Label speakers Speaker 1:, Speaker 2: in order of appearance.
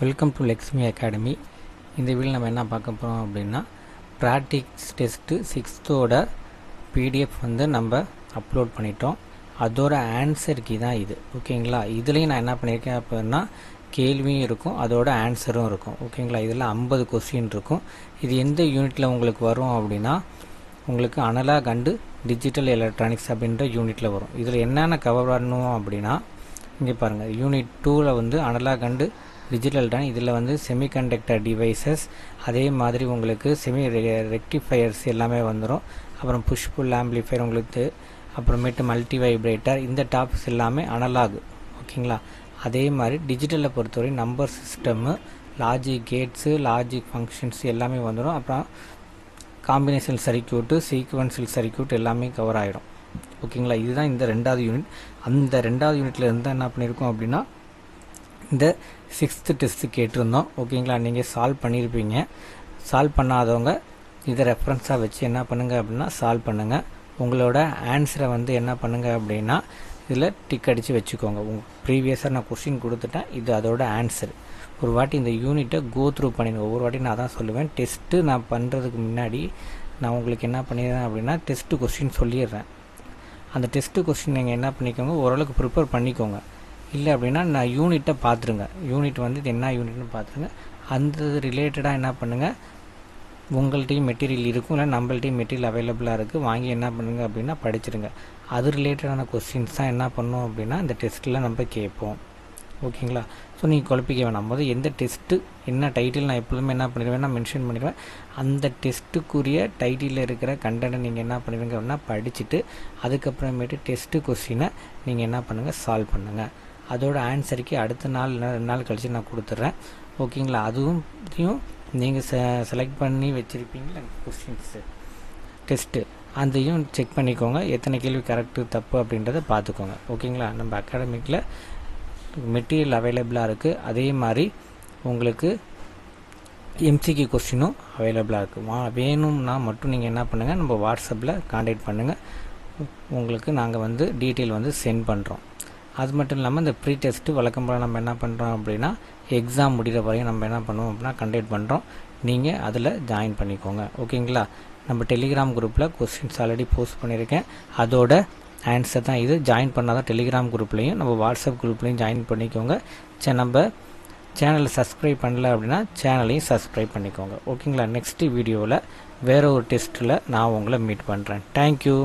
Speaker 1: Welcome to Lakshmi academy. இந்த video நம்ம என்ன பார்க்க போகிறோம் அப்படின்னா, ப்ராக்டிக்ஸ் டெஸ்ட்டு 6th பிடிஎஃப் வந்து நம்ம அப்லோட் பண்ணிட்டோம். அதோட ஆன்சர் கீ தான் இது, ஓகேங்களா. இதுலேயும் நான் என்ன பண்ணியிருக்கேன் அப்படின்னா, கேள்வியும் இருக்கும், அதோட ஆன்சரும் இருக்கும், ஓகேங்களா. இதில் 50 கொஸ்டின் இருக்கும். இது எந்த யூனிட்டில் உங்களுக்கு வரும் அப்படின்னா, உங்களுக்கு அனலாக் அண்டு டிஜிட்டல் எலக்ட்ரானிக்ஸ் அப்படின்ற யூனிட்டில் வரும். இதில் என்னென்ன கவர் பண்ணணும் அப்படின்னா, இங்கே பாருங்கள், யூனிட் 2ல் வந்து அனலாக் அண்டு டிஜிட்டல் தான். இதில் வந்து செமிகண்டக்டர் டிவைசஸ், அதே மாதிரி உங்களுக்கு செமி ரெக்டிஃபயர்ஸ் எல்லாமே வந்துடும். அப்புறம் புஷ் புல் ஆம்பிளிஃபயர் உங்களுக்கு, அப்புறமேட்டு மல்டி வைப்ரேட்டர், இந்த டாபிக்ஸ் எல்லாமே அனலாக், ஓகேங்களா. அதே மாதிரி டிஜிட்டலை பொறுத்தவரை number system, logic Ghats, logic functions எல்லாமே வந்துடும். அப்புறம் காம்பினேஷன் சர்க்யூட்டு, சீக்வன்ஷியல் சர்க்யூட் எல்லாமே கவர் ஆகிடும், ஓகேங்களா. இதுதான் இந்த 2வது யூனிட். அந்த 2வது யூனிட்டில் இருந்தால் என்ன பண்ணியிருக்கோம் அப்படின்னா, இந்த 6th டெஸ்ட்டு கேட்டிருந்தோம், ஓகேங்களா. நீங்கள் சால்வ் பண்ணியிருப்பீங்க. சால்வ் பண்ணாதவங்க இதை ரெஃபரன்ஸாக வச்சு என்ன பண்ணுங்கள் அப்படின்னா சால்வ் பண்ணுங்கள். உங்களோட ஆன்சரை வந்து என்ன பண்ணுங்கள் அப்படின்னா இதில் டிக் அடித்து வச்சுக்கோங்க. ப்ரீவியஸாக நான் கொஸ்டின் கொடுத்துட்டேன், இது அதோட ஆன்சர். ஒரு வாட்டி இந்த யூனிட்டை கோ த்ரூ பண்ணிடுங்க. ஒவ்வொரு வாட்டி நான் தான் சொல்லுவேன், டெஸ்ட்டு நான் பண்ணுறதுக்கு முன்னாடி நான் உங்களுக்கு என்ன பண்ணிடுறேன் அப்படின்னா டெஸ்ட்டு கொஸ்டின் சொல்லிடுறேன். அந்த டெஸ்ட்டு கொஸ்டின் நீங்கள் என்ன பண்ணிக்கோங்க, ஓரளவுக்கு ப்ரிப்பேர் பண்ணிக்கோங்க. இல்லை அப்படின்னா நான் யூனிட்டை பார்த்துருங்க. யூனிட் வந்து இது என்ன யூனிட்னு பார்த்துருங்க. அந்த ரிலேட்டடாக என்ன பண்ணுங்கள், உங்கள்கிட்டையும் மெட்டீரியல் இருக்கும், இல்லை நம்மள்ட்டையும் மெட்டீரியல் அவைலபிளாக இருக்குது, வாங்கி என்ன பண்ணுங்கள் அப்படின்னா படிச்சிருங்க. அது ரிலேட்டடான கொஸ்டின்ஸ் தான் என்ன பண்ணோம் அப்படின்னா இந்த டெஸ்ட்டில் நம்ம கேட்போம், ஓகேங்களா. ஸோ நீங்கள் குழப்பிக்க வேணாம். போது எந்த டெஸ்ட்டு என்ன டைட்டில் நான் எப்பொழுதுமே என்ன பண்ணிடுவேன், நான் மென்ஷன் பண்ணிடுவேன். அந்த டெஸ்ட்டுக்குரிய டைட்டிலில் இருக்கிற கண்டென்ட்டை நீங்கள் என்ன பண்ணுவீங்க அப்படின்னா படிச்சுட்டு, அதுக்கப்புறமேட்டு டெஸ்ட்டு கொஸ்டினை நீங்கள் என்ன பண்ணுங்கள் சால்வ் பண்ணுங்கள். அதோட ஆன்சருக்கு அடுத்த நாள் 2 நாள் கழித்து நான் கொடுத்துட்றேன், ஓகேங்களா. அதுவும் நீங்கள் செலக்ட் பண்ணி வச்சுருப்பீங்களா கொஸ்டின்ஸு டெஸ்ட்டு, அதையும் செக் பண்ணிக்கோங்க. எத்தனை கேள்வி கரெக்டு தப்பு அப்படின்றத பார்த்துக்கோங்க, ஓகேங்களா. நம்ம அகாடமிக்கில் மெட்டீரியல் அவைலபிளாக இருக்குது. அதே மாதிரி உங்களுக்கு எம்சிக்யூ கொஸ்டினும் அவைலபிளாக இருக்குது. வேணும்னா மட்டும் நீங்கள் என்ன பண்ணுங்கள், நம்ம வாட்ஸ்அப்பில் கான்டாக்ட் பண்ணுங்கள். உங்களுக்கு நாங்கள் வந்து டீட்டெயில் வந்து சென்ட் பண்ணுறோம். அது மட்டும் இல்லாமல் இந்த ப்ரீ டெஸ்ட்டு வழக்கம் போல் நம்ம என்ன பண்ணுறோம் அப்படின்னா எக்ஸாம் முடிகிற வரையும் நம்ம என்ன பண்ணுவோம் அப்படின்னா கண்டக்ட் பண்ணுறோம். நீங்கள் அதில் ஜாயின் பண்ணிக்கோங்க, ஓகேங்களா. நம்ம டெலிகிராம் குரூப்பில் கொஸ்டின்ஸ் ஆல்ரெடி போஸ்ட் பண்ணியிருக்கேன், அதோட ஆன்சர் தான் இது. ஜாயின் பண்ணால் தான் டெலிகிராம் குரூப்லேயும் நம்ம வாட்ஸ்அப் குரூப்லேயும் ஜாயின் பண்ணிக்கோங்க. நம்ம சேனலை சப்ஸ்கிரைப் பண்ணல அப்படின்னா சேனலையும் சப்ஸ்கிரைப் பண்ணிக்கோங்க, ஓகேங்களா. நெக்ஸ்ட்டு வீடியோவில் வேறு ஒரு டெஸ்ட்டில் நான் உங்களை மீட் பண்ணுறேன். தேங்க்யூ.